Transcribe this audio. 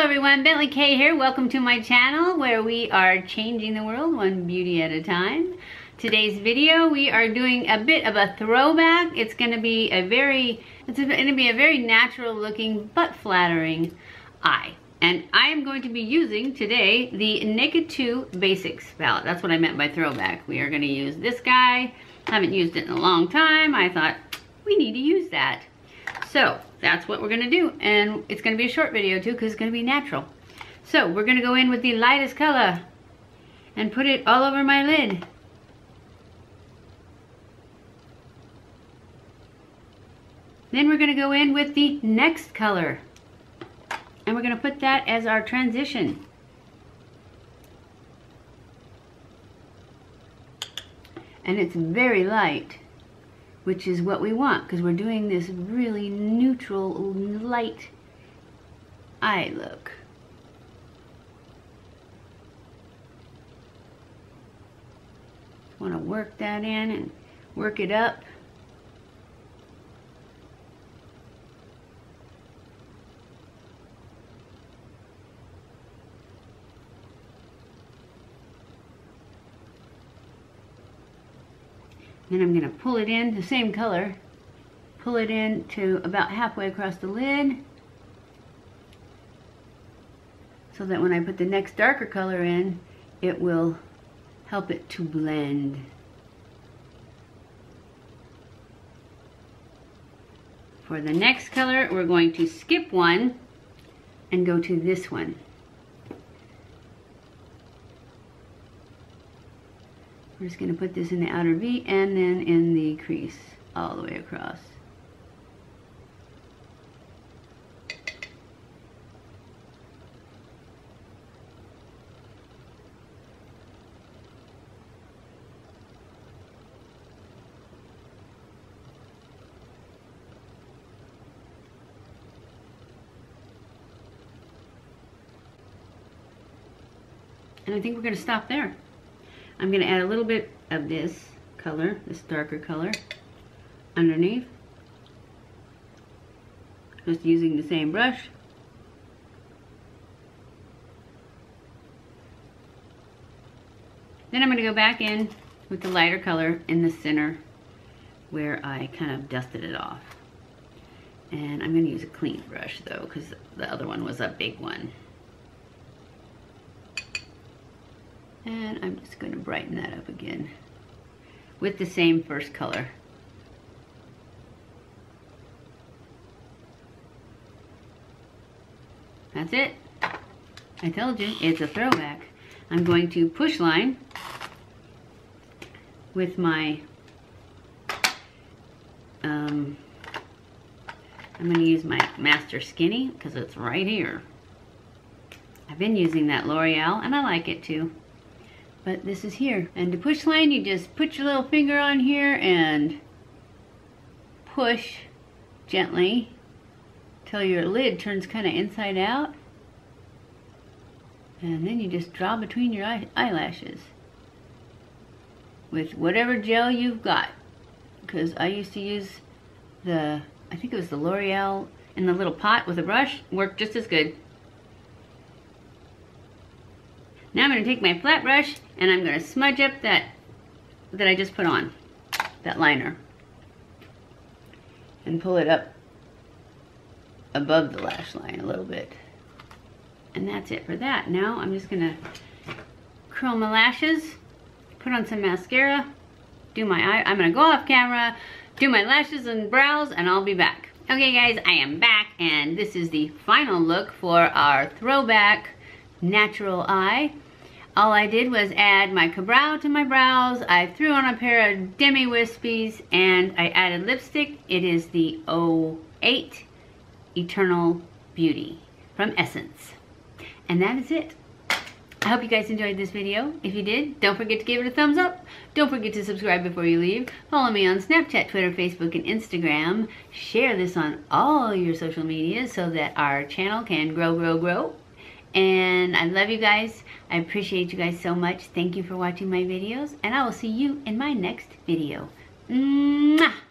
Hello everyone, BentlyK here. Welcome to my channel where we are changing the world one beauty at a time. Today's video we are doing a bit of a throwback. It's going to be a very natural looking but flattering eye. And I am going to be using today the Naked 2 Basics palette. That's what I meant by throwback. We are going to use this guy. I haven't used it in a long time. I thought we need to use that. So that's what we're going to do, and it's going to be a short video too because it's going to be natural. So we're going to go in with the lightest color and put it all over my lid. Then we're going to go in with the next color and we're going to put that as our transition. And it's very light, which is what we want because we're doing this really neutral, light eye look. Want to work that in and work it up. Then I'm going to pull it in the same color, pull it in to about halfway across the lid so that when I put the next darker color in, it will help it to blend. For the next color, we're going to skip one and go to this one. We're just going to put this in the outer V and then in the crease all the way across. And I think we're going to stop there. I'm going to add a little bit of this color, this darker color, underneath. Just using the same brush. Then I'm going to go back in with the lighter color in the center where I kind of dusted it off. And I'm going to use a clean brush though because the other one was a big one. And I'm just going to brighten that up again with the same first color. That's it. I told you, it's a throwback. I'm going to push line with my, I'm going to use my Master Skinny because it's right here. I've been using that L'Oreal and I like it too. But this is here. And to push line, you just put your little finger on here and push gently till your lid turns kind of inside out. And then you just draw between your eyelashes with whatever gel you've got. Because I used to use I think it was the L'Oreal in the little pot with a brush. Worked just as good. Now I'm going to take my flat brush and I'm going to smudge up that I just put on, that liner. And pull it up above the lash line a little bit. And that's it for that. Now I'm just going to curl my lashes, put on some mascara, do my eye. I'm going to go off camera, do my lashes and brows, and I'll be back. Okay guys, I am back and this is the final look for our throwback natural eye. All I did was add my brow to my brows. I threw on a pair of Demi Wispies and I added lipstick. It is the 08 Eternal Beauty from Essence. And that is it. I hope you guys enjoyed this video. If you did, don't forget to give it a thumbs up. Don't forget to subscribe before you leave. Follow me on Snapchat, Twitter, Facebook, and Instagram. Share this on all your social media so that our channel can grow. And I love you guys. I appreciate you guys so much. Thank you for watching my videos. And I will see you in my next video. Mwah!